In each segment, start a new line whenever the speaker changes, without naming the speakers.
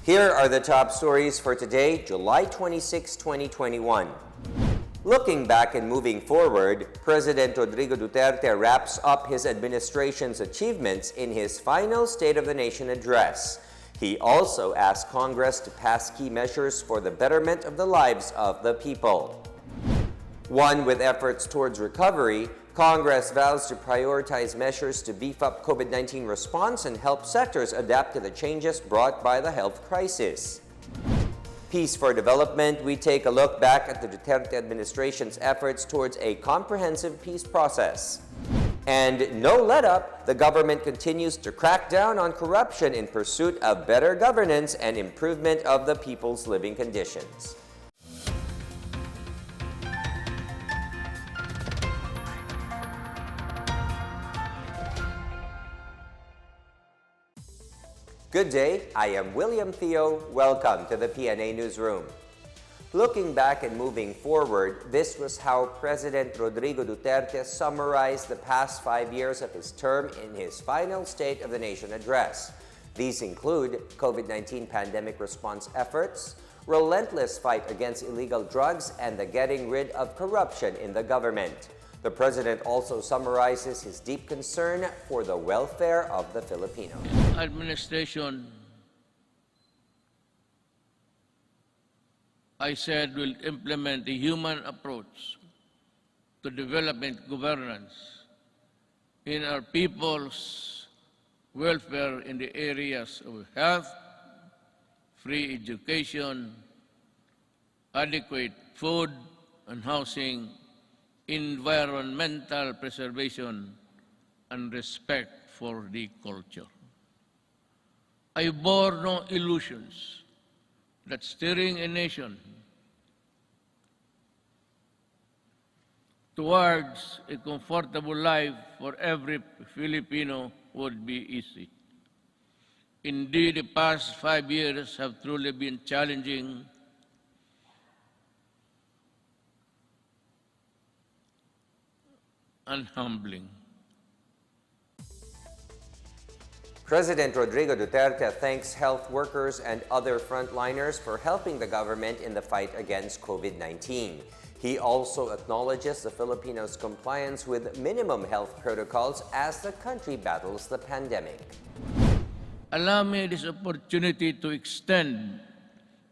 Here are the top stories for today, July 26, 2021. Looking back and moving forward, President Rodrigo Duterte wraps up his administration's achievements in his final State of the Nation address. He also asked Congress to pass key measures for the betterment of the lives of the people. One with efforts towards recovery, Congress vows to prioritize measures to beef up COVID-19 response and help sectors adapt to the changes brought by the health crisis. Peace for Development, we take a look back at the Duterte administration's efforts towards a comprehensive peace process. And no let-up, the government continues to crack down on corruption in pursuit of better governance and improvement of the people's living conditions. Good day, I am William Theo. Welcome to the PNA Newsroom. Looking back and moving forward, this was how President Rodrigo Duterte summarized the past 5 years of his term in his final State of the Nation address. These include COVID-19 pandemic response efforts, relentless fight against illegal drugs, and the getting rid of corruption in the government. The president also summarizes his deep concern for the welfare of the Filipinos.
Administration, I said, will implement a human approach to development governance in our people's welfare in the areas of health, free education, adequate food and housing, environmental preservation, and respect for the culture. I bore no illusions that steering a nation towards a comfortable life for every Filipino would be easy. Indeed, the past 5 years have truly been challenging and humbling.
President Rodrigo Duterte thanks health workers and other frontliners for helping the government in the fight against COVID-19. He also acknowledges the Filipinos' compliance with minimum health protocols as the country battles the pandemic.
Allow me this opportunity to extend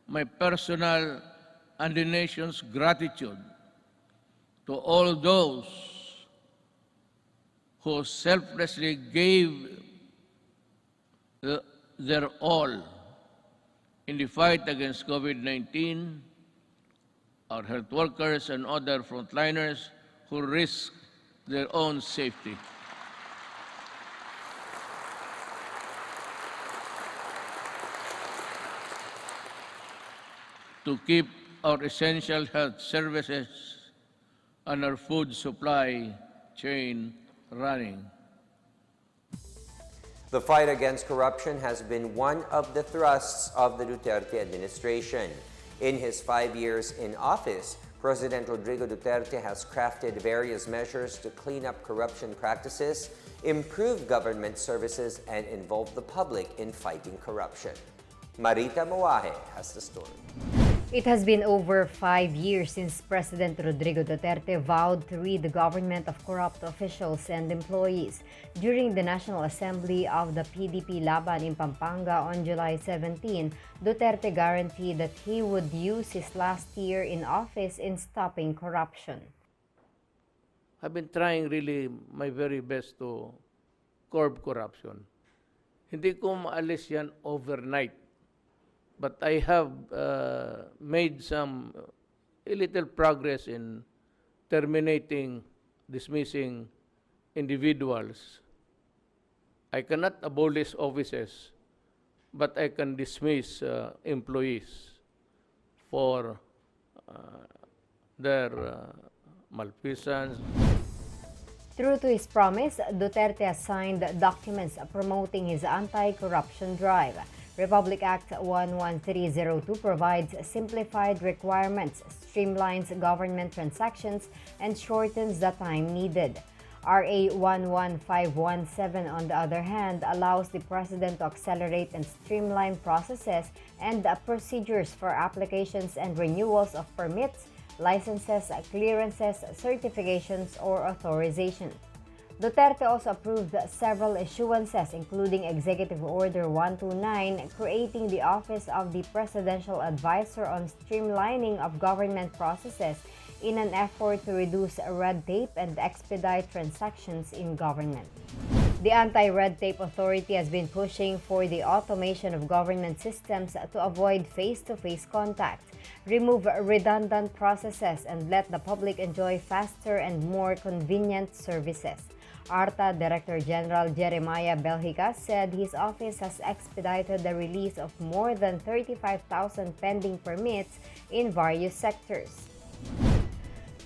my personal and the nation's gratitude to all those who selflessly gave their all in the fight against COVID-19, our health workers and other frontliners who risk their own safety. To keep our essential health services and our food supply chain running.
The fight against corruption has been one of the thrusts of the Duterte administration. In his 5 years in office, President Rodrigo Duterte has crafted various measures to clean up corruption practices, improve government services, and involve the public in fighting corruption. Marita Moaje has the story.
It has been over 5 years since President Rodrigo Duterte vowed to rid the government of corrupt officials and employees. During the National Assembly of the PDP Laban in Pampanga on July 17, Duterte guaranteed that he would use his last year in office in stopping corruption.
I've been trying really my very best to curb corruption. Hindi ko maalis yan overnight. But I have made a little progress in terminating, dismissing individuals. I cannot abolish offices, but I can dismiss employees for their malfeasance.
True to his promise, Duterte has signed documents promoting his anti-corruption drive. Republic Act 11302 provides simplified requirements, streamlines government transactions, and shortens the time needed. RA 11517, on the other hand, allows the President to accelerate and streamline processes and procedures for applications and renewals of permits, licenses, clearances, certifications, or authorizations. Duterte also approved several issuances, including Executive Order 129, creating the Office of the Presidential Advisor on Streamlining of Government Processes in an effort to reduce red tape and expedite transactions in government. The Anti-Red Tape Authority has been pushing for the automation of government systems to avoid face-to-face contact, remove redundant processes, and let the public enjoy faster and more convenient services. ARTA Director General Jeremiah Belhica said his office has expedited the release of more than 35,000 pending permits in various sectors.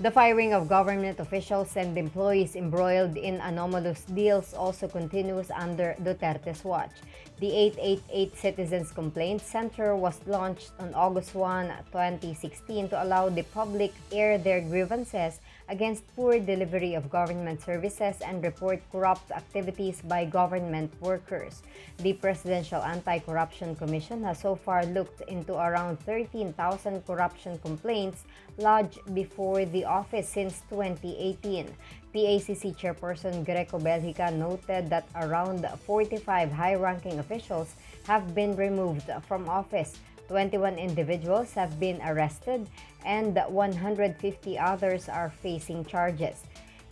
The firing of government officials and employees embroiled in anomalous deals also continues under Duterte's watch. The 888 Citizens Complaint Center was launched on August 1, 2016 to allow the public air their grievances against poor delivery of government services and report corrupt activities by government workers. The Presidential Anti-Corruption Commission has so far looked into around 13,000 corruption complaints lodged before the office since 2018. PACC Chairperson Greco Belhica noted that around 45 high-ranking officials have been removed from office, 21 individuals have been arrested, and 150 others are facing charges.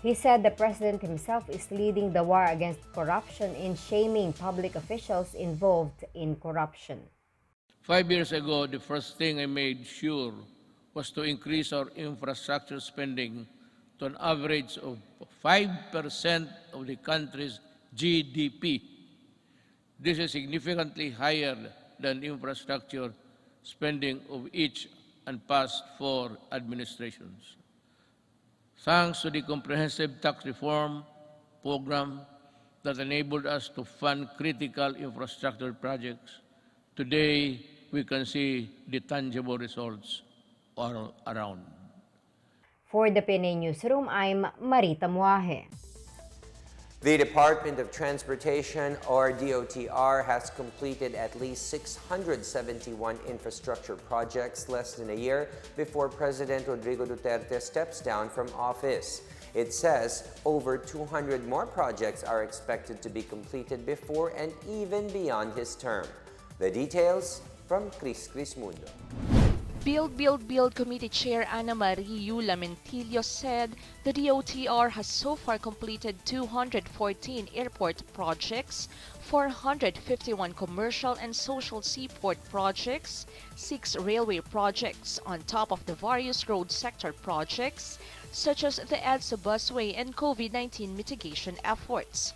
He said the president himself is leading the war against corruption in shaming public officials involved in corruption.
5 years ago, the first thing I made sure was to increase our infrastructure spending to an average of 5% of the country's GDP. This is significantly higher than infrastructure spending of each and past 4 administrations. Thanks to the comprehensive tax reform program that enabled us to fund critical infrastructure projects, today we can see the tangible results all around.
For the PNA Newsroom, I'm Marita Muaje.
The Department of Transportation, or DOTR, has completed at least 671 infrastructure projects less than a year before President Rodrigo Duterte steps down from office. It says over 200 more projects are expected to be completed before and even beyond his term. The details from Chris Mundo.
Build Committee Chair Ana Marie Lamentillo said the DOTR has so far completed 214 airport projects, 451 commercial and social seaport projects, 6 railway projects on top of the various road sector projects, such as the EDSA busway and COVID-19 mitigation efforts.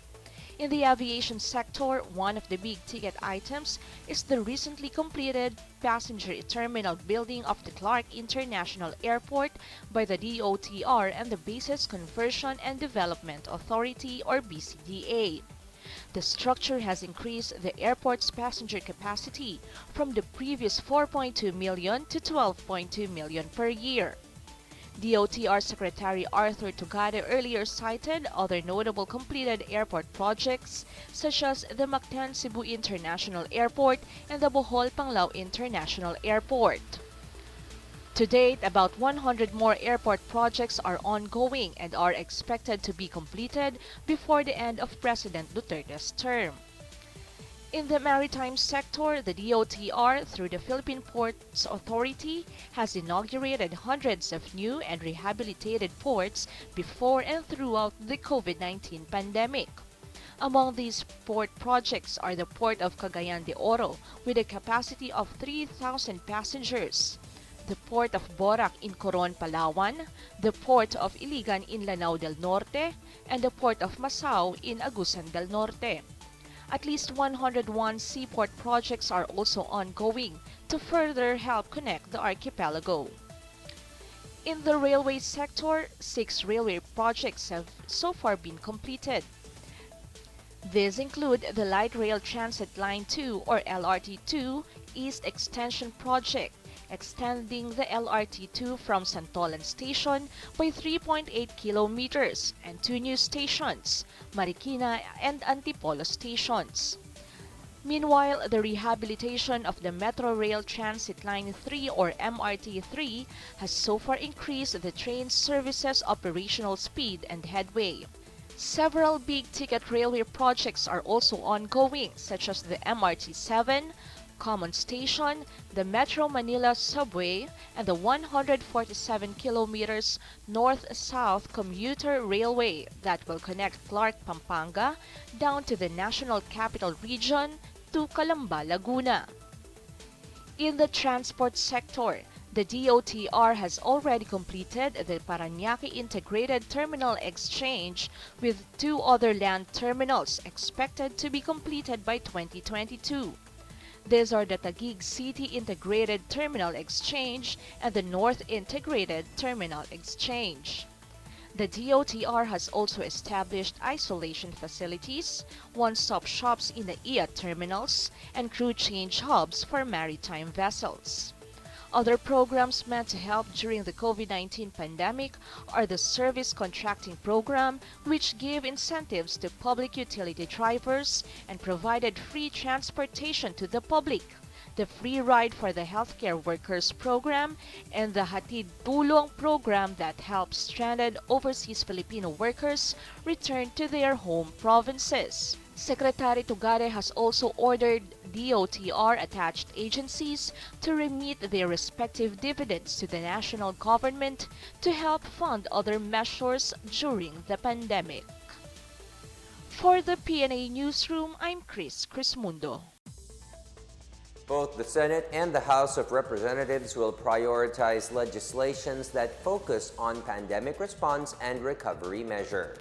In the aviation sector, one of the big-ticket items is the recently completed passenger terminal building of the Clark International Airport by the DOTR and the Bases Conversion and Development Authority, or BCDA. The structure has increased the airport's passenger capacity from the previous 4.2 million to 12.2 million per year. DOTR Secretary Arthur Tugade earlier cited other notable completed airport projects such as the Mactan Cebu International Airport and the Bohol Panglao International Airport. To date, about 100 more airport projects are ongoing and are expected to be completed before the end of President Duterte's term. In the maritime sector, the DOTR, through the Philippine Ports Authority, has inaugurated hundreds of new and rehabilitated ports before and throughout the COVID-19 pandemic. Among these port projects are the Port of Cagayan de Oro, with a capacity of 3,000 passengers, the Port of Borac in Coron, Palawan, the Port of Iligan in Lanao del Norte, and the Port of Masao in Agusan del Norte. At least 101 seaport projects are also ongoing to further help connect the archipelago. In the railway sector, 6 railway projects have so far been completed. These include the Light Rail Transit Line 2 or LRT2 East Extension Project extending the LRT2 from Santolan Station by 3.8 kilometers and 2 new stations, Marikina and Antipolo stations. Meanwhile, the rehabilitation of the Metro Rail Transit Line 3 or MRT3 has so far increased the train services operational speed and headway. Several big-ticket railway projects are also ongoing, such as the MRT7, Common Station, the Metro Manila Subway, and the 147 kilometers north-south commuter railway that will connect Clark, Pampanga down to the National Capital Region to Calamba, Laguna. In the transport sector, the DOTR has already completed the Parañaque Integrated Terminal Exchange with 2 other land terminals expected to be completed by 2022. These are the Taguig City Integrated Terminal Exchange and the North Integrated Terminal Exchange. The DOTR has also established isolation facilities, one-stop shops in the IA terminals, and crew change hubs for maritime vessels. Other programs meant to help during the COVID-19 pandemic are the Service Contracting Program, which gave incentives to public utility drivers and provided free transportation to the public, the Free Ride for the Healthcare Workers Program, and the Hatid Tulong Program that helps stranded overseas Filipino workers return to their home provinces. Secretary Tugare has also ordered DOTR-attached agencies to remit their respective dividends to the national government to help fund other measures during the pandemic. For the PNA Newsroom, I'm Chris Crismundo.
Both the Senate and the House of Representatives will prioritize legislations that focus on pandemic response and recovery measure.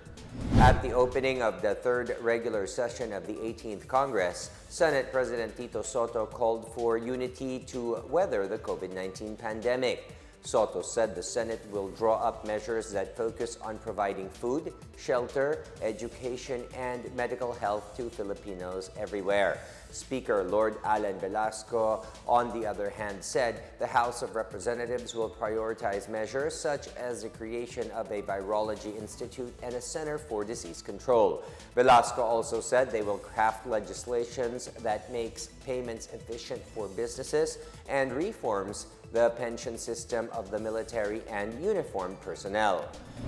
At the opening of the third regular session of the 18th Congress, Senate President Tito Soto called for unity to weather the COVID-19 pandemic. Soto said the Senate will draw up measures that focus on providing food, shelter, education, and medical health to Filipinos everywhere. Speaker Lord Alan Velasco, on the other hand, said the House of Representatives will prioritize measures such as the creation of a virology institute and a center for disease control. Velasco also said they will craft legislations that makes payments efficient for businesses and reforms the pension system of the military and uniformed personnel.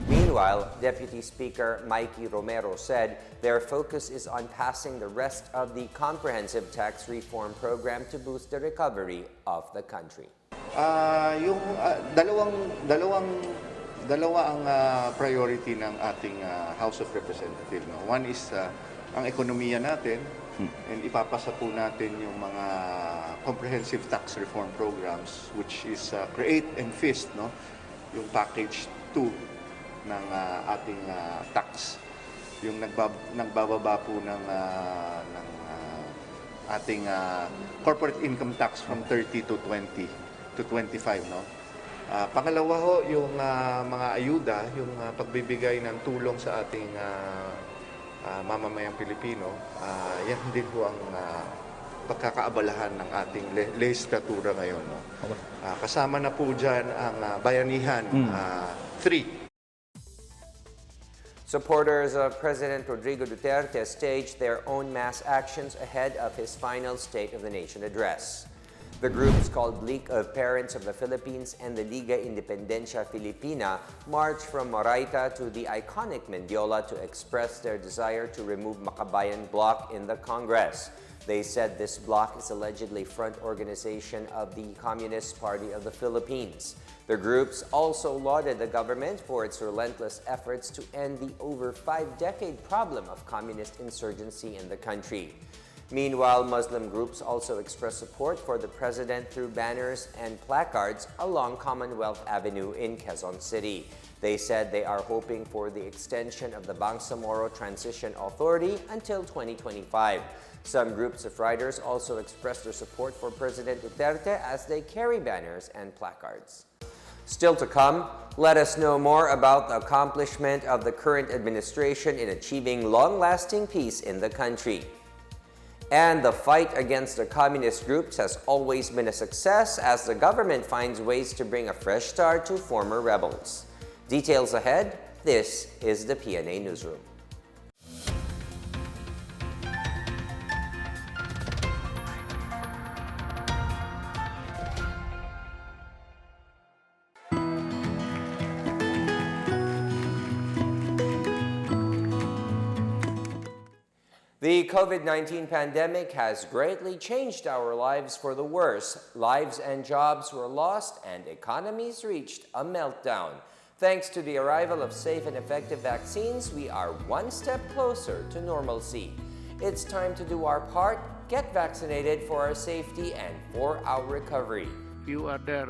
Meanwhile, Deputy Speaker Mikey Romero said their focus is on passing the rest of the comprehensive tax reform program to boost the recovery of the country.
Dalawa ang priority ng ating House of Representatives. No? One is ang ekonomiya natin, and ipapasa po natin yung mga comprehensive tax reform programs, which is Create and Feast, no? Yung package 2 ng ating tax, yung nagbababa po ng ating corporate income tax from 30 to 20 to 25, no? Pangalawa ho, yung mga ayuda, yung pagbibigay ng tulong sa ating mamamayang Pilipino, yan din po ang pagkakaabalahan ng ating legislatura ngayon. No? Kasama na po dyan ang Bayanihan 3.
Supporters of President Rodrigo Duterte staged their own mass actions ahead of his final State of the Nation address. The groups called League of Parents of the Philippines and the Liga Independencia Filipina marched from Moraita to the iconic Mendiola to express their desire to remove Makabayan bloc in the Congress. They said this bloc is allegedly front organization of the Communist Party of the Philippines. The groups also lauded the government for its relentless efforts to end the over 5-decade problem of communist insurgency in the country. Meanwhile, Muslim groups also expressed support for the president through banners and placards along Commonwealth Avenue in Quezon City. They said they are hoping for the extension of the Bangsamoro Transition Authority until 2025. Some groups of riders also expressed their support for President Duterte as they carry banners and placards. Still to come, let us know more about the accomplishment of the current administration in achieving long-lasting peace in the country. And the fight against the communist groups has always been a success as the government finds ways to bring a fresh start to former rebels. Details ahead, this is the PNA Newsroom. The COVID-19 pandemic has greatly changed our lives for the worse. Lives and jobs were lost and economies reached a meltdown. Thanks to the arrival of safe and effective vaccines, we are one step closer to normalcy. It's time to do our part, get vaccinated for our safety and for our recovery.
You are there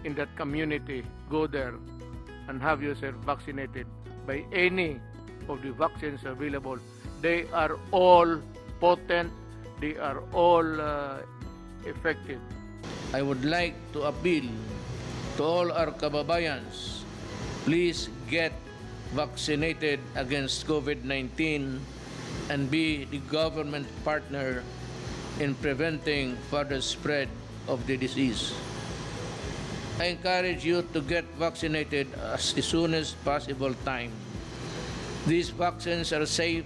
in that community, go there and have yourself vaccinated by any of the vaccines available. They are all potent, they are all effective. I would like to appeal to all our kababayans, please get vaccinated against COVID-19 and be the government partner in preventing further spread of the disease. I encourage you to get vaccinated as soon as possible time. These vaccines are safe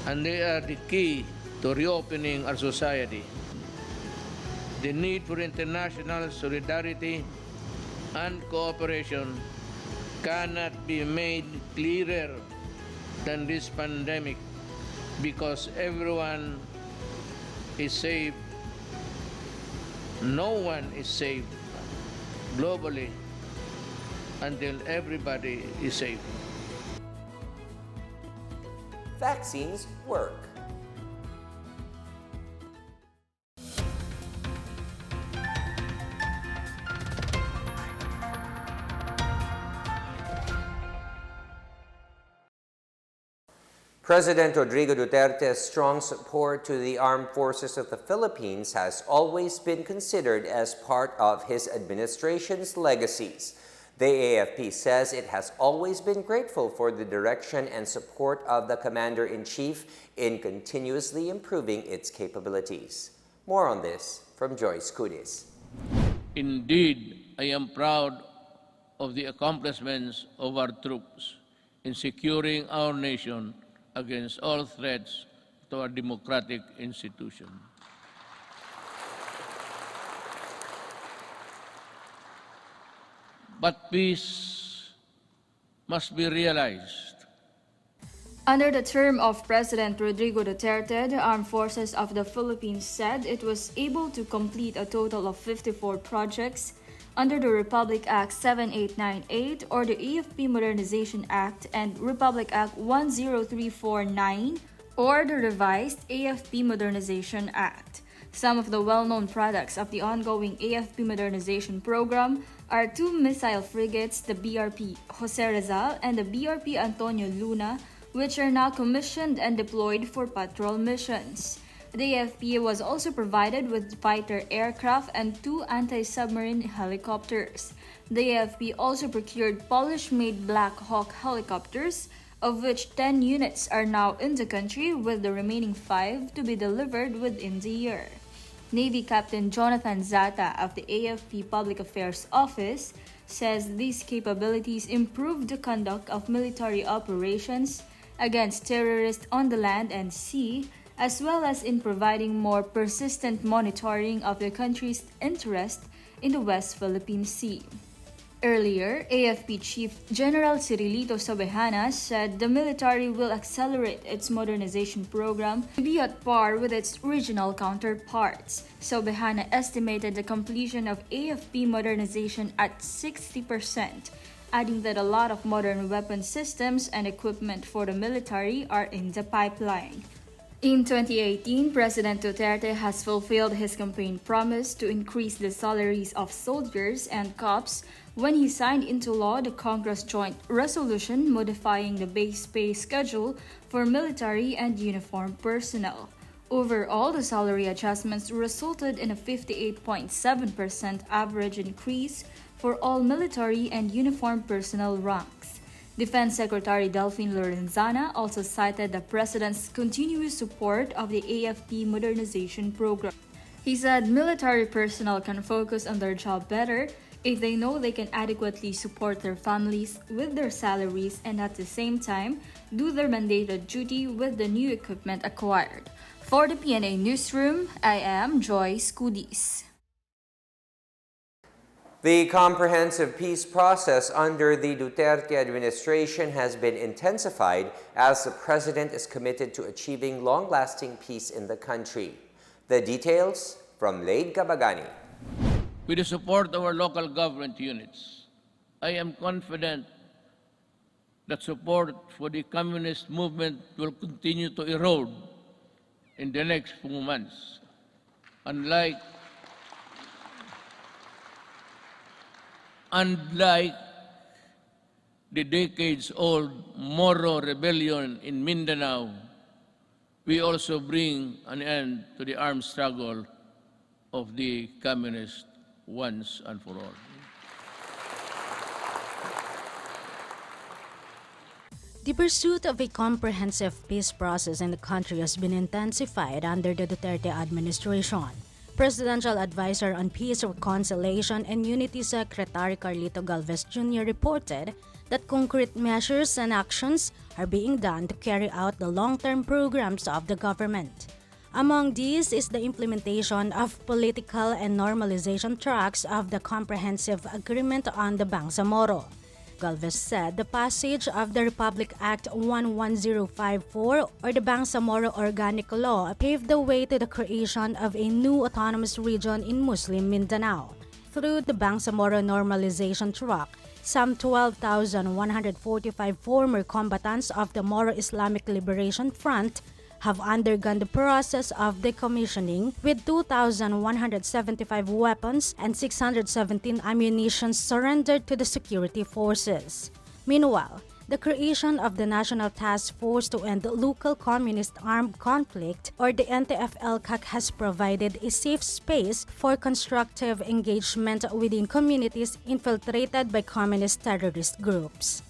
and they are the key to reopening our society. The need for international solidarity and cooperation cannot be made clearer than this pandemic because everyone is safe. No one is safe globally until everybody is safe.
Vaccines work. President Rodrigo Duterte's strong support to the armed forces of the Philippines has always been considered as part of his administration's legacies. The AFP says it has always been grateful for the direction and support of the Commander-in-Chief in continuously improving its capabilities. More on this from Joyce Cudis.
Indeed, I am proud of the accomplishments of our troops in securing our nation against all threats to our democratic institution. But peace must be realized.
Under the term of President Rodrigo Duterte, the Armed Forces of the Philippines said it was able to complete a total of 54 projects under the Republic Act 7898 or the AFP Modernization Act and Republic Act 10349 or the revised AFP Modernization Act. Some of the well-known products of the ongoing AFP modernization program are two missile frigates, the BRP Jose Rizal and the BRP Antonio Luna, which are now commissioned and deployed for patrol missions. The AFP was also provided with fighter aircraft and two anti-submarine helicopters. The AFP also procured Polish-made Black Hawk helicopters, of which 10 units are now in the country, with the remaining 5 to be delivered within the year. Navy Captain Jonathan Zata of the AFP Public Affairs Office says these capabilities improve the conduct of military operations against terrorists on the land and sea, as well as in providing more persistent monitoring of the country's interest in the West Philippine Sea. Earlier, AFP Chief General Cirilito Sobejana said the military will accelerate its modernization program to be at par with its regional counterparts. Sobejana estimated the completion of AFP modernization at 60%, adding that a lot of modern weapon systems and equipment for the military are in the pipeline. In 2018, President Duterte has fulfilled his campaign promise to increase the salaries of soldiers and cops when he signed into law the Congress Joint Resolution modifying the base pay schedule for military and uniformed personnel. Overall, the salary adjustments resulted in a 58.7% average increase for all military and uniformed personnel ranks. Defense Secretary Delphine Lorenzana also cited the President's continuous support of the AFP modernization program. He said military personnel can focus on their job better if they know they can adequately support their families with their salaries and at the same time do their mandated duty with the new equipment acquired. For the PNA Newsroom, I am Joyce Cudis.
The comprehensive peace process under the Duterte administration has been intensified as the president is committed to achieving long-lasting peace in the country. The details from Laid Kabagani.
With the support of our local government units, I am confident that support for the communist movement will continue to erode in the next few months. Unlike the decades-old Moro rebellion in Mindanao, we also bring an end to the armed struggle of the communists once and for all.
The pursuit of a comprehensive peace process in the country has been intensified under the Duterte administration. Presidential Advisor on Peace, Reconciliation and Unity Secretary Carlito Galvez Jr. reported that concrete measures and actions are being done to carry out the long-term programs of the government. Among these is the implementation of political and normalization tracks of the Comprehensive Agreement on the Bangsamoro. Galvez said the passage of the Republic Act 11054 or the Bangsamoro Organic Law paved the way to the creation of a new autonomous region in Muslim Mindanao. Through the Bangsamoro Normalization Track, some 12,145 former combatants of the Moro Islamic Liberation Front have undergone the process of decommissioning, with 2,175 weapons and 617 ammunition surrendered to the security forces. Meanwhile, the creation of the National Task Force to End Local Communist Armed Conflict, or the NTF-LCAC, has provided a safe space for constructive engagement within communities infiltrated by communist terrorist groups.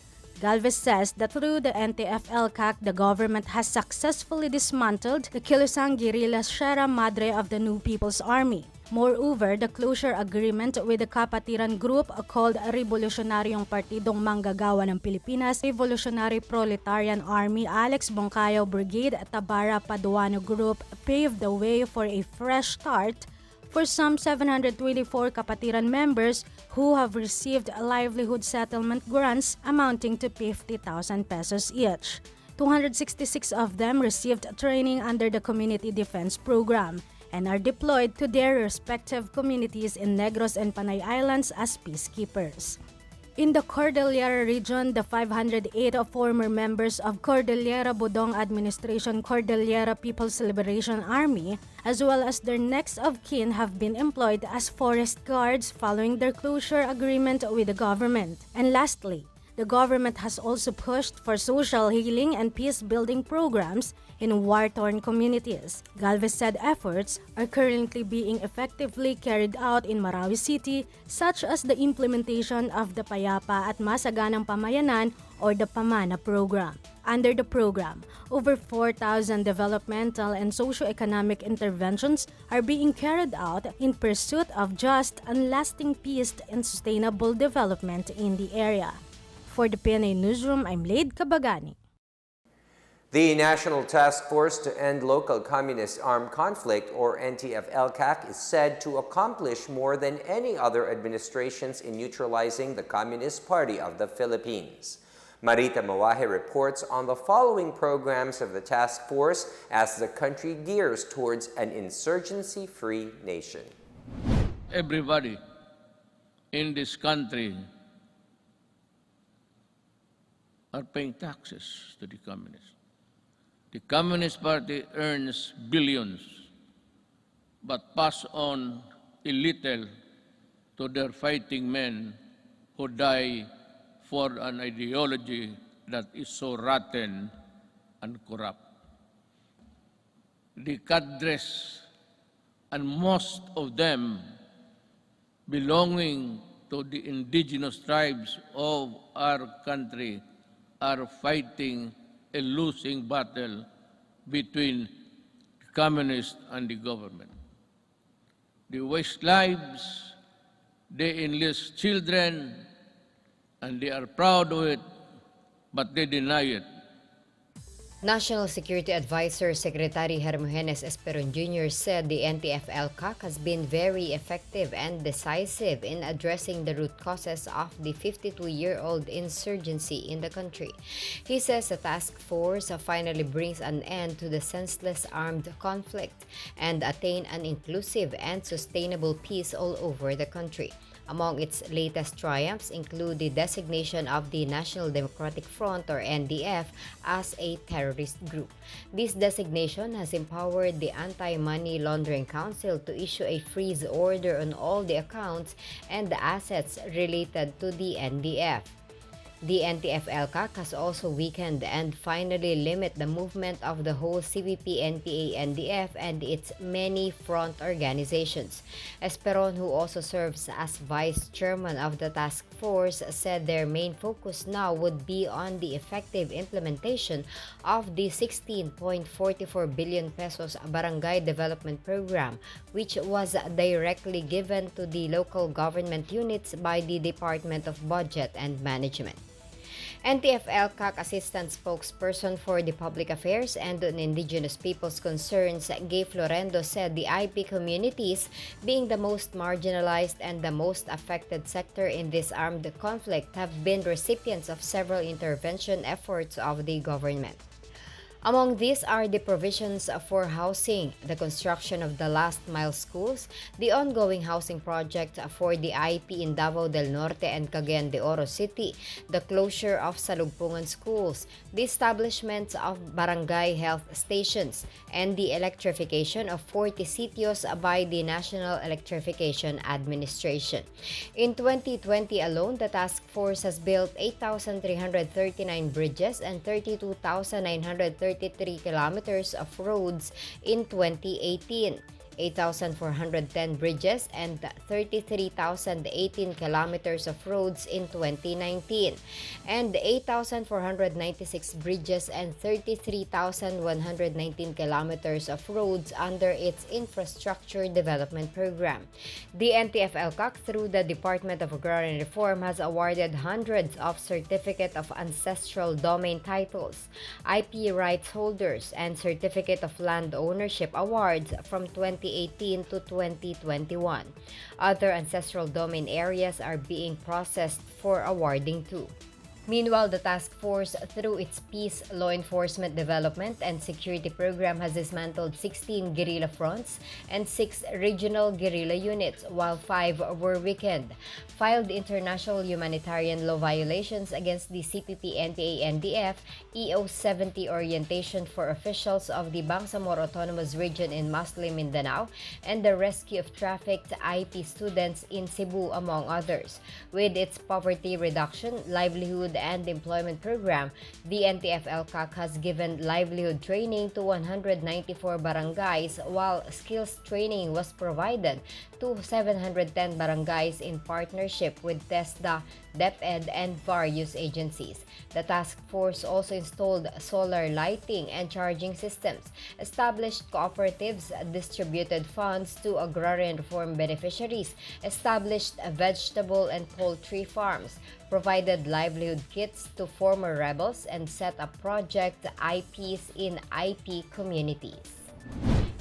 Galvez says that through the NTF-LCAC, the government has successfully dismantled the Kilusang guerrilla Sierra Madre of the New People's Army. Moreover, the closure agreement with the Kapatiran group called Revolutionaryong Partidong Manggagawa ng Pilipinas, Revolutionary Proletarian Army, Alex Bongcayo Brigade at Tabara Paduano Group paved the way for a fresh start for some 724 Kapatiran members who have received livelihood settlement grants amounting to 50,000 pesos each. 266 of them received training under the Community Defense Program and are deployed to their respective communities in Negros and Panay Islands as peacekeepers. In the Cordillera region, the 508 former members of Cordillera Budong Administration Cordillera People's Liberation Army, as well as their next of kin, have been employed as forest guards following their closure agreement with the government. And lastly, the government has also pushed for social healing and peace-building programs in war-torn communities. Galvez said efforts are currently being effectively carried out in Marawi City, such as the implementation of the Payapa at Masaganang Pamayanan or the Pamana program. Under the program, over 4,000 developmental and socio-economic interventions are being carried out in pursuit of just and lasting peace and sustainable development in the area. For the PNA Newsroom, I'm Laid Kabagani.
The National Task Force to End Local Communist Armed Conflict, or NTF-LCAC, is said to accomplish more than any other administrations in neutralizing the Communist Party of the Philippines. Marita Mawahe reports on the following programs of the task force as the country gears towards an insurgency-free nation.
Everybody in this country are paying taxes to the communists. The Communist Party earns billions, but pass on a little to their fighting men who die for an ideology that is so rotten and corrupt. The cadres, and most of them belonging to the indigenous tribes of our country, are fighting a losing battle between the communists and the government. They waste lives, they enlist children, and they are proud of it, but they deny it.
National Security Advisor Secretary Hermogenes Esperon Jr. said the NTF-ELCAC has been very effective and decisive in addressing the root causes of the 52-year-old insurgency in the country. He says the task force finally brings an end to the senseless armed conflict and attain an inclusive and sustainable peace all over the country. Among its latest triumphs include the designation of the National Democratic Front or NDF as a terrorist group. This designation has empowered the Anti-Money Laundering Council to issue a freeze order on all the accounts and the assets related to the NDF. The NTF-ELCAC has also weakened and finally limit the movement of the whole CBP-NPA-NDF and its many front organizations. Esperon, who also serves as vice chairman of the task force, said their main focus now would be on the effective implementation of the 16.44 billion pesos Barangay Development Program, which was directly given to the local government units by the Department of Budget and Management. NTF-ELCAC Assistant Spokesperson for the Public Affairs and on Indigenous Peoples Concerns, Gay Florendo, said the IP communities, being the most marginalized and the most affected sector in this armed conflict, have been recipients of several intervention efforts of the government. Among these are the provisions for housing, the construction of the last-mile schools, the ongoing housing project for the IP in Davao del Norte and Cagayan de Oro City, the closure of Salugpungan schools, the establishment of barangay health stations, and the electrification of 40 sitios by the National Electrification Administration. In 2020 alone, the task force has built 8,339 bridges and 32,933 kilometers of roads in 2018, 8,410 bridges and 33,018 kilometers of roads in 2019, and 8,496 bridges and 33,119 kilometers of roads under its Infrastructure Development Program. The NTF-ELCAC, through the Department of Agrarian Reform, has awarded hundreds of Certificate of Ancestral Domain titles, IP rights holders, and Certificate of Land Ownership awards from 2018 to 2021. Other ancestral domain areas are being processed for awarding too. Meanwhile, the task force, through its Peace, Law Enforcement Development and Security Program, has dismantled 16 guerrilla fronts and 6 regional guerrilla units, while 5 were weakened, filed international humanitarian law violations against the CPP-NPA-NDF EO-70 orientation for officials of the Bangsamoro Autonomous Region in Muslim Mindanao, and the rescue of trafficked IP students in Cebu, among others. With its poverty reduction, livelihood and employment program, the NTF-ELCAC has given livelihood training to 194 barangays, while skills training was provided to 710 barangays in partnership with TESDA, DepEd, and various agencies. The task force also installed solar lighting and charging systems, established cooperatives, distributed funds to agrarian reform beneficiaries, established vegetable and poultry farms, provided livelihood kits to former rebels, and set up project IPs in IP communities.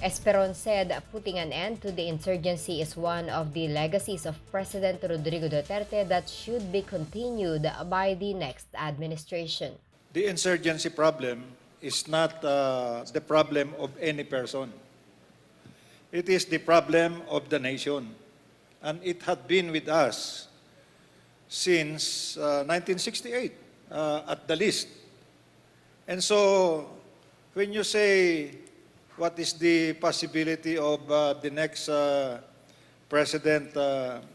Esperon said putting an end to the insurgency is one of the legacies of President Rodrigo Duterte that should be continued by the next administration.
The insurgency problem is not the problem of any person. It is the problem of the nation. And it had been with us since 1968 at the least. And so when you say what is the possibility of the next president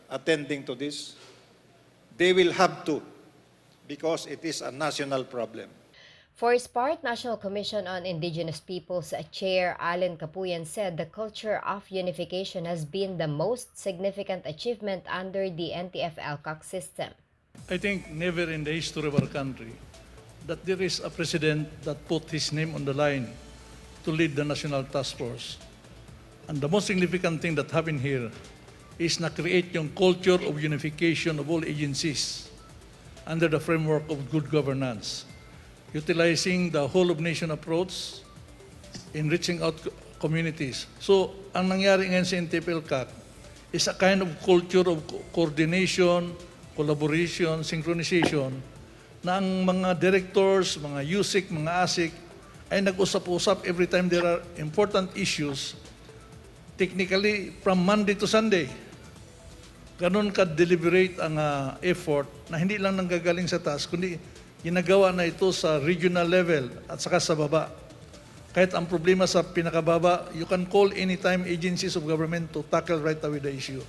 attending to this, they will have to, because it is a national problem.
For his part, National Commission on Indigenous Peoples Chair Allen Capuyan said the culture of unification has been the most significant achievement under the NTF-ELCAC system.
I think never in the history of our country
that there is a president that put his name on the line to lead the National Task Force. And the most significant thing that happened here is na create yung culture of unification of all agencies under the framework of good governance, utilizing the whole of nation approach in reaching out communities. So, ang nangyari ngayon sa NTF-ELCAC is a kind of culture of coordination, collaboration, synchronization, na ang mga directors, mga USIC, mga ASIC, ay nag-usap-usap every time there are important issues, technically from Monday to Sunday. Ganon ka-deliberate ang effort na hindi lang nanggagaling sa taas, kundi ginagawa na ito sa regional level at saka sa baba. Kahit ang problema sa pinakababa, you can call anytime agencies of government to tackle right away the issue.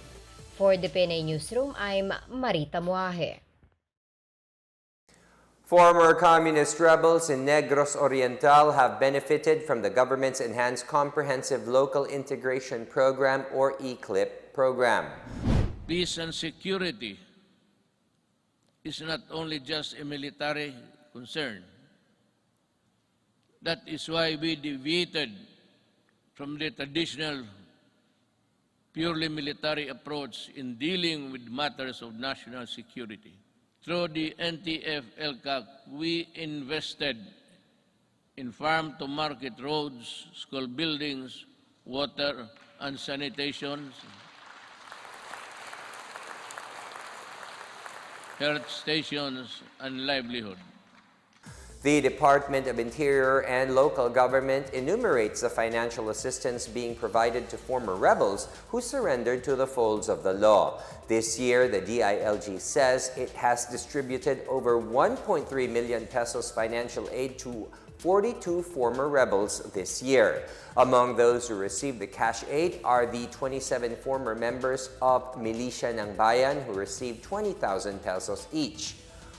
For the PNA Newsroom, I'm Marita Muaje.
Former communist rebels in Negros Oriental have benefited from the government's Enhanced Comprehensive Local Integration Program, or ECLIP program.
Peace and security is not only just a military concern. That is why we deviated from the traditional purely military approach in dealing with matters of national security. Through the NTF-ELCAC, we invested in farm-to-market roads, school buildings, water and sanitation, health stations, and livelihood.
The Department of Interior and Local Government enumerates the financial assistance being provided to former rebels who surrendered to the folds of the law. This year, the DILG says it has distributed over 1.3 million pesos financial aid to 42 former rebels this year. Among those who received the cash aid are the 27 former members of Militia ng Bayan who received 20,000 pesos each.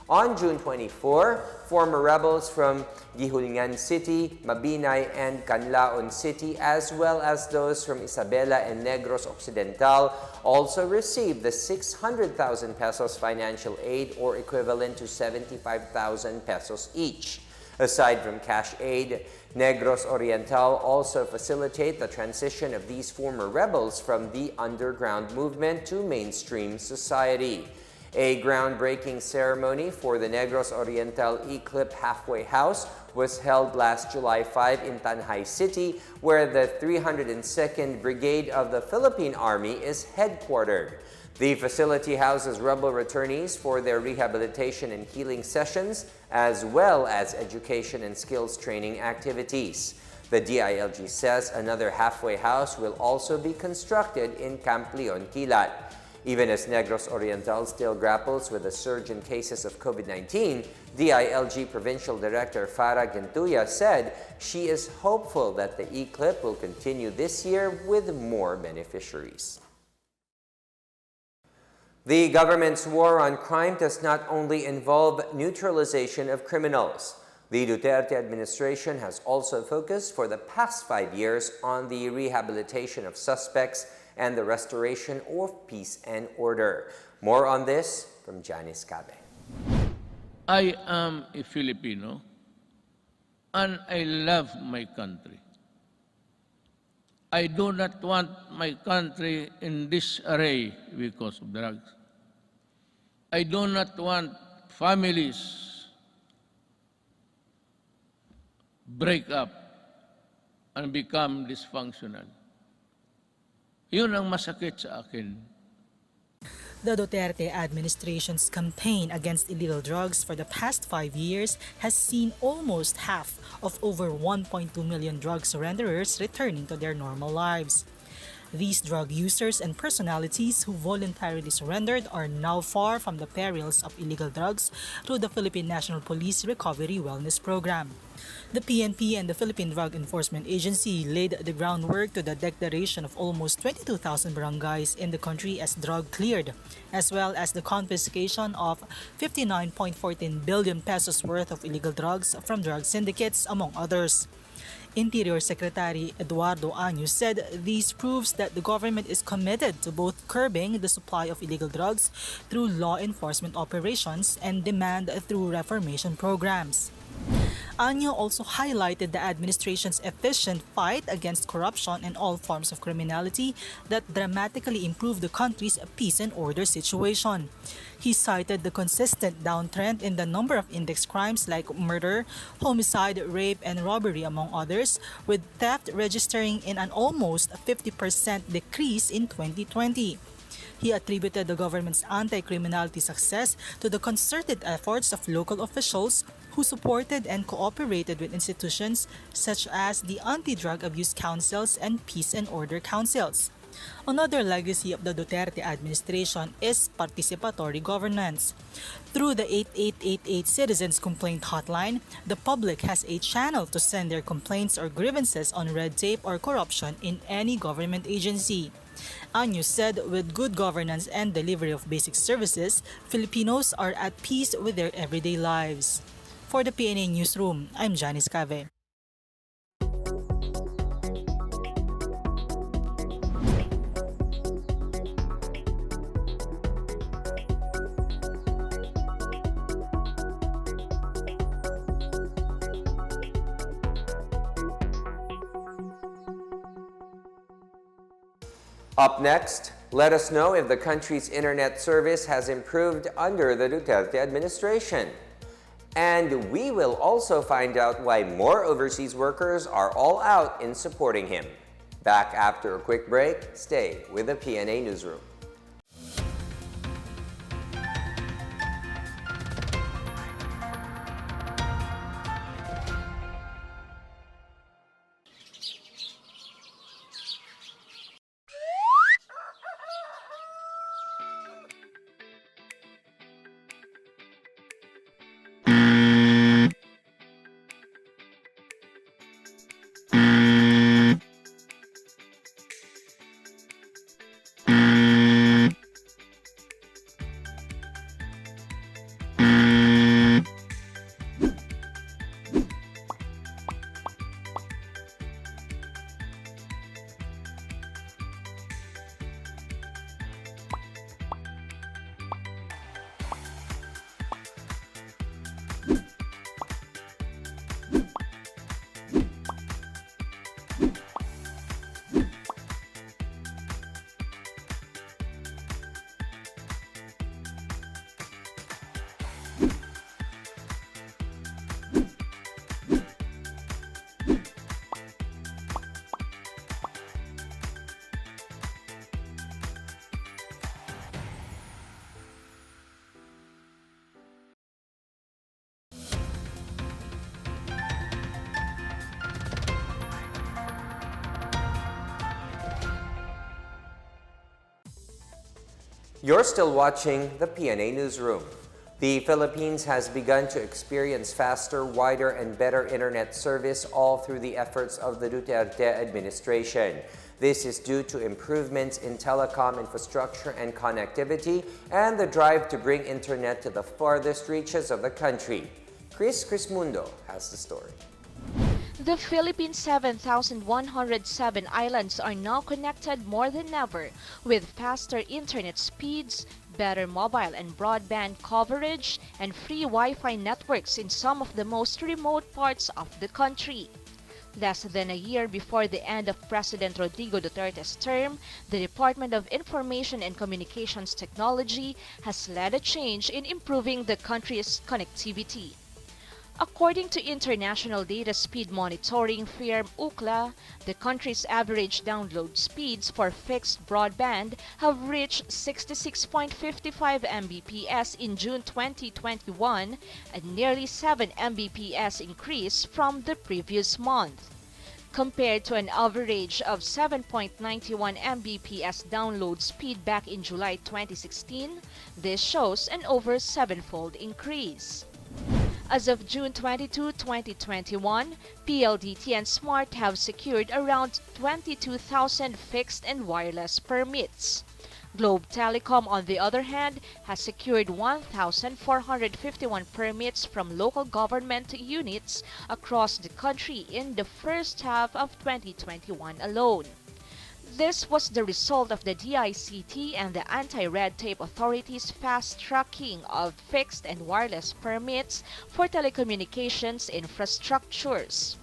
On June 24, former rebels from Gihulngan City, Mabinay, and Canlaon City, as well as those from Isabela and Negros Occidental, also received the 600,000 pesos financial aid, or equivalent to 75,000 pesos each. Aside from cash aid, Negros Oriental also facilitate the transition of these former rebels from the underground movement to mainstream society. A groundbreaking ceremony for the Negros Oriental ECLIP Halfway House was held last July 5 in Tanjay City, where the 302nd Brigade of the Philippine Army is headquartered. The facility houses rebel returnees for their rehabilitation and healing sessions, as well as education and skills training activities. The DILG says another halfway house will also be constructed in Camp Leon, Kilat. Even as Negros Oriental still grapples with a surge in cases of COVID-19, DILG Provincial Director Farah Gentuya said she is hopeful that the ECLIP will continue this year with more beneficiaries. The government's war on crime does not only involve neutralization of criminals. The Duterte administration has also focused for the past 5 years on the rehabilitation of suspects and the restoration of peace and order. More on this from Janice Cabe.
I am a Filipino and I love my country. I do not want my country in disarray because of drugs. I do not want families break up and become dysfunctional. Yun ang masakit sa akin.
The Duterte administration's campaign against illegal drugs for the past 5 years has seen almost half of over 1.2 million drug surrenderers returning to their normal lives. These drug users and personalities who voluntarily surrendered are now far from the perils of illegal drugs through the Philippine National Police Recovery Wellness Program. The PNP and the Philippine Drug Enforcement Agency laid the groundwork to the declaration of almost 22,000 barangays in the country as drug-cleared, as well as the confiscation of 59.14 billion pesos worth of illegal drugs from drug syndicates, among others. Interior Secretary Eduardo Año said this proves that the government is committed to both curbing the supply of illegal drugs through law enforcement operations and demand through reformation programs. Anyo also highlighted the administration's efficient fight against corruption and all forms of criminality that dramatically improved the country's peace and order situation. He cited the consistent downtrend in the number of index crimes like murder, homicide, rape, and robbery, among others, with theft registering in an almost 50% decrease in 2020. He attributed the government's anti-criminality success to the concerted efforts of local officials who supported and cooperated with institutions such as the Anti-Drug Abuse Councils and Peace and Order Councils. Another legacy of the Duterte administration is participatory governance. Through the 8888 Citizens Complaint Hotline, the public has a channel to send their complaints or grievances on red tape or corruption in any government agency. Anyo said with good governance and delivery of basic services, Filipinos are at peace with their everyday lives. For the PNA Newsroom, I'm Janice Cave.
Up next, let us know if the country's internet service has improved under the Duterte administration. And we will also find out why more overseas workers are all out in supporting him. Back after a quick break, stay with the PNA Newsroom. You're still watching the PNA Newsroom. The Philippines has begun to experience faster, wider, and better internet service all through the efforts of the Duterte administration. This is due to improvements in telecom infrastructure and connectivity and the drive to bring internet to the farthest reaches of the country. Chris Mundo has the story.
The Philippines' 7,107 islands are now connected more than ever with faster internet speeds, better mobile and broadband coverage, and free Wi-Fi networks in some of the most remote parts of the country. Less than a year before the end of President Rodrigo Duterte's term, the Department of Information and Communications Technology has led a change in improving the country's connectivity. According to international data speed monitoring firm Ookla, the country's average download speeds for fixed broadband have reached 66.55 Mbps in June 2021, a nearly 7 Mbps increase from the previous month. Compared to an average of 7.91 Mbps download speed back in July 2016, this shows an over 7-fold increase. As of June 22, 2021, PLDT and Smart have secured around 22,000 fixed and wireless permits. Globe Telecom, on the other hand, has secured 1,451 permits from local government units across the country in the first half of 2021 alone. This was the result of the DICT and the Anti-Red Tape Authority's fast-tracking of fixed and wireless permits for telecommunications infrastructures.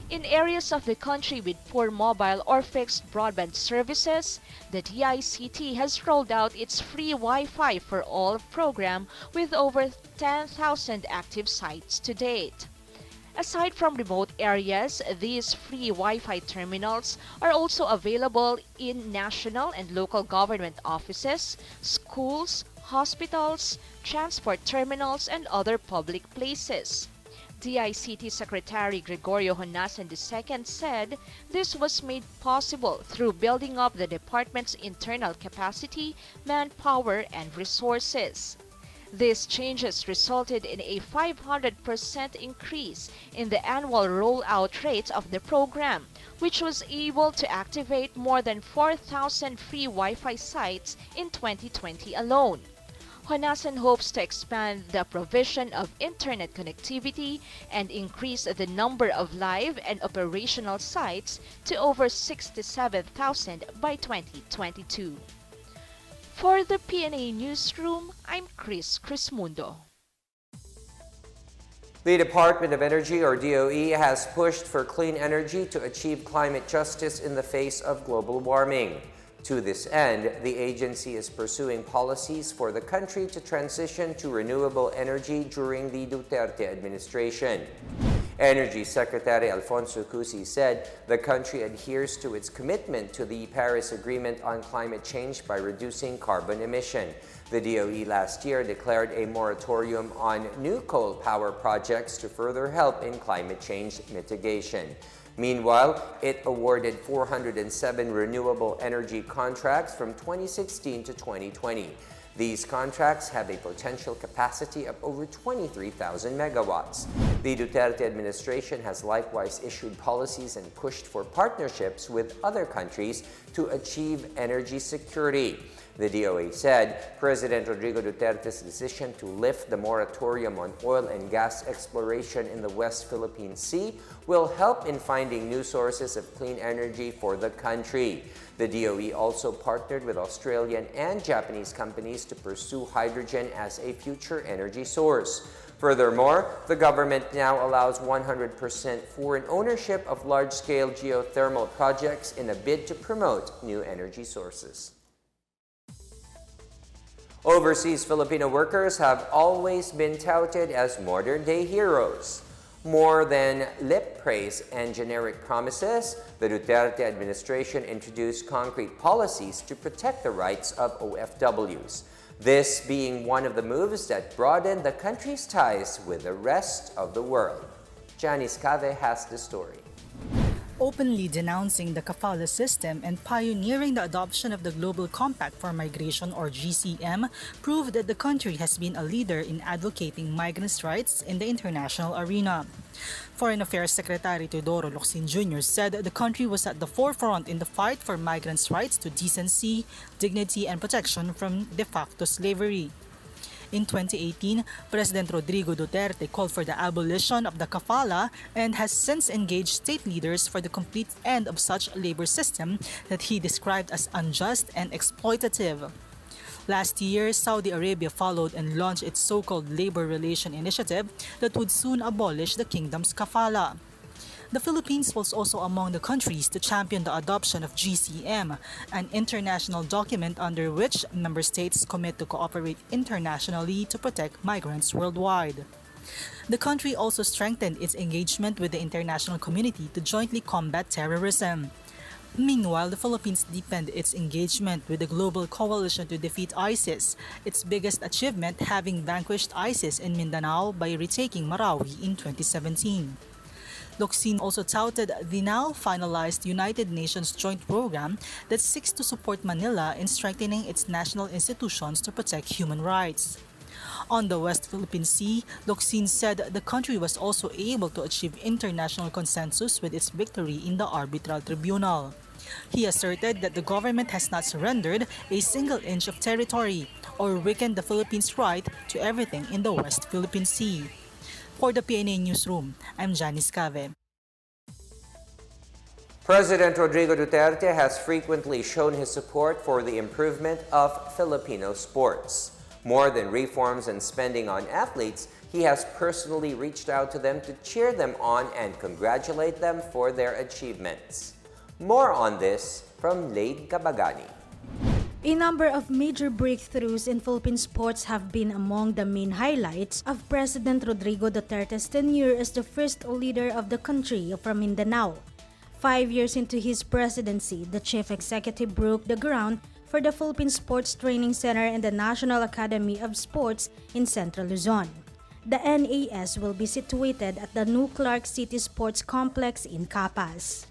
In areas of the country with poor mobile or fixed broadband services, the DICT has rolled out its free Wi-Fi for all program with over 10,000 active sites to date. Aside from remote areas, these free Wi-Fi terminals are also available in national and local government offices, schools, hospitals, transport terminals, and other public places. DICT Secretary Gregorio Honasan II said this was made possible through building up the department's internal capacity, manpower, and resources. These changes resulted in a 500% increase in the annual rollout rate of the program, which was able to activate more than 4,000 free Wi-Fi sites in 2020 alone. Honasan hopes to expand the provision of internet connectivity and increase the number of live and operational sites to over 67,000 by 2022. For the PNA Newsroom, I'm Chris Crismundo.
The Department of Energy, or DOE, has pushed for clean energy to achieve climate justice in the face of global warming. To this end, the agency is pursuing policies for the country to transition to renewable energy during the Duterte administration. Energy Secretary Alfonso Cusi said the country adheres to its commitment to the Paris Agreement on climate change by reducing carbon emission. The DOE last year declared a moratorium on new coal power projects to further help in climate change mitigation. Meanwhile, it awarded 407 renewable energy contracts from 2016 to 2020. These contracts have a potential capacity of over 23,000 megawatts. The Duterte administration has likewise issued policies and pushed for partnerships with other countries to achieve energy security. The DOE said President Rodrigo Duterte's decision to lift the moratorium on oil and gas exploration in the West Philippine Sea will help in finding new sources of clean energy for the country. The DOE also partnered with Australian and Japanese companies to pursue hydrogen as a future energy source. Furthermore, the government now allows 100% foreign ownership of large-scale geothermal projects in a bid to promote new energy sources. Overseas Filipino workers have always been touted as modern-day heroes. More than lip praise and generic promises, the Duterte administration introduced concrete policies to protect the rights of OFWs. This being one of the moves that broadened the country's ties with the rest of the world. Janice Cave has the story.
Openly denouncing the kafala system and pioneering the adoption of the Global Compact for Migration, or GCM, proved that the country has been a leader in advocating migrants' rights in the international arena. Foreign Affairs Secretary Teodoro Locsin Jr. said the country was at the forefront in the fight for migrants' rights to decency, dignity, and protection from de facto slavery. In 2018, President Rodrigo Duterte called for the abolition of the kafala and has since engaged state leaders for the complete end of such labor system that he described as unjust and exploitative. Last year, Saudi Arabia followed and launched its so-called Labor Relation Initiative that would soon abolish the kingdom's kafala. The Philippines was also among the countries to champion the adoption of GCM, an international document under which member states commit to cooperate internationally to protect migrants worldwide. The country also strengthened its engagement with the international community to jointly combat terrorism. Meanwhile, the Philippines deepened its engagement with the global coalition to defeat ISIS, its biggest achievement having vanquished ISIS in Mindanao by retaking Marawi in 2017. Locsin also touted the now finalized United Nations joint program that seeks to support Manila in strengthening its national institutions to protect human rights. On the West Philippine Sea, Locsin said the country was also able to achieve international consensus with its victory in the arbitral tribunal. He asserted that the government has not surrendered a single inch of territory or weakened the Philippines' right to everything in the West Philippine Sea. For the PNA Newsroom, I'm Janice Cave.
President Rodrigo Duterte has frequently shown his support for the improvement of Filipino sports. More than reforms and spending on athletes, he has personally reached out to them to cheer them on and congratulate them for their achievements. More on this from Laid Kabagani.
A number of major breakthroughs in Philippine sports have been among the main highlights of President Rodrigo Duterte's tenure as the first leader of the country from Mindanao. 5 years into his presidency, the chief executive broke the ground for the Philippine Sports Training Center and the National Academy of Sports in Central Luzon. The NAS will be situated at the new Clark City Sports Complex in Capas.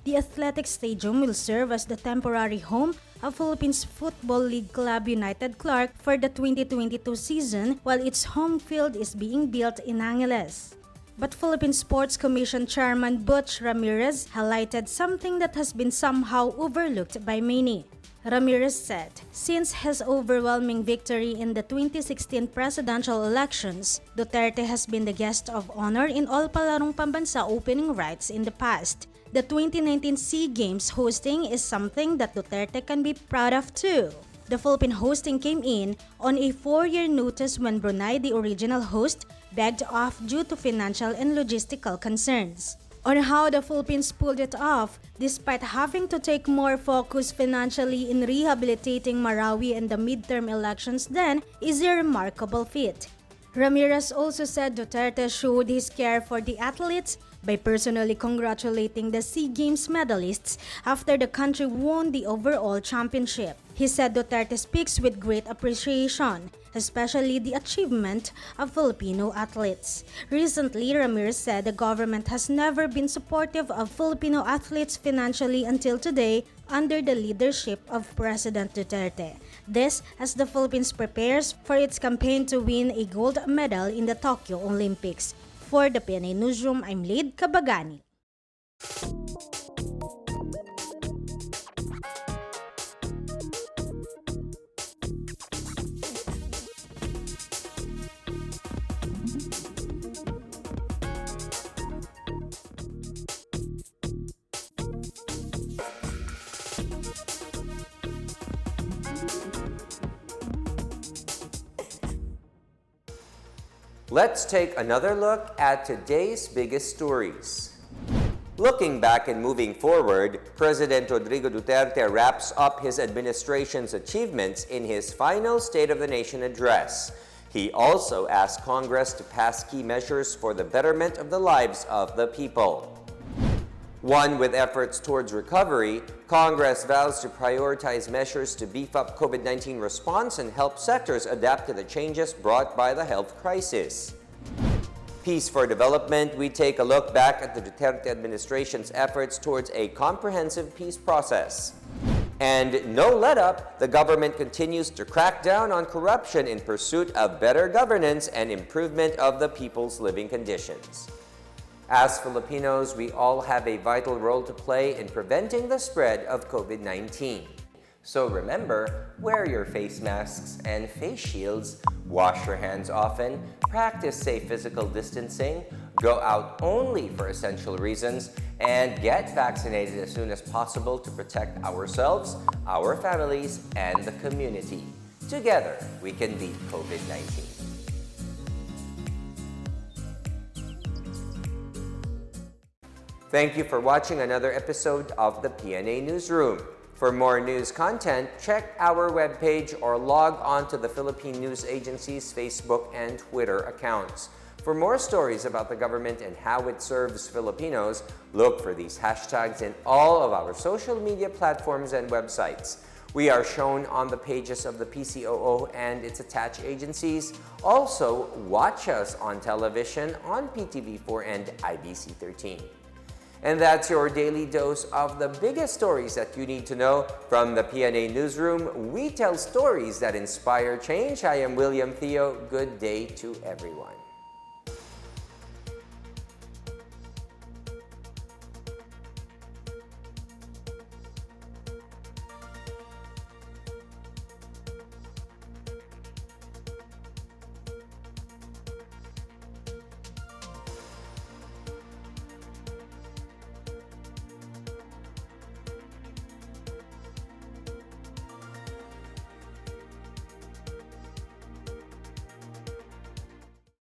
The athletic stadium will serve as the temporary home of Philippines Football League Club United Clark for the 2022 season, while its home field is being built in Angeles. But Philippine Sports Commission Chairman Butch Ramirez highlighted something that has been somehow overlooked by many. Ramirez said, since his overwhelming victory in the 2016 presidential elections, Duterte has been the guest of honor in all Palarong Pambansa opening rights in the past. The 2019 SEA Games hosting is something that Duterte can be proud of too. The Philippine hosting came in on a 4-year notice when Brunei, the original host, begged off due to financial and logistical concerns. On how the Philippines pulled it off, despite having to take more focus financially in rehabilitating Marawi in the midterm elections then, is a remarkable feat. Ramirez also said Duterte showed his care for the athletes by personally congratulating the SEA Games medalists after the country won the overall championship. He said Duterte speaks with great appreciation, especially the achievement of Filipino athletes. Recently, Ramirez said the government has never been supportive of Filipino athletes financially until today under the leadership of President Duterte. This as the Philippines prepares for its campaign to win a gold medal in the Tokyo Olympics. For the PNA Newsroom, I'm Laid Kabagani.
Let's take another look at today's biggest stories. Looking back and moving forward, President Rodrigo Duterte wraps up his administration's achievements in his final State of the Nation address. He also asked Congress to pass key measures for the betterment of the lives of the people. One with efforts towards recovery, Congress vows to prioritize measures to beef up COVID-19 response and help sectors adapt to the changes brought by the health crisis. Peace for Development, we take a look back at the Duterte administration's efforts towards a comprehensive peace process. And no let-up, the government continues to crack down on corruption in pursuit of better governance and improvement of the people's living conditions. As Filipinos, we all have a vital role to play in preventing the spread of COVID-19. So remember, wear your face masks and face shields, wash your hands often, practice safe physical distancing, go out only for essential reasons, and get vaccinated as soon as possible to protect ourselves, our families, and the community. Together, we can beat COVID-19. Thank you for watching another episode of the PNA Newsroom. For more news content, check our webpage or log on to the Philippine News Agency's Facebook and Twitter accounts. For more stories about the government and how it serves Filipinos, look for these hashtags in all of our social media platforms and websites. We are shown on the pages of the PCOO and its attached agencies. Also, watch us on television on PTV4 and IBC 13. And that's your daily dose of the biggest stories that you need to know from the PNA Newsroom. We tell stories that inspire change. I am William Theo. Good day to everyone.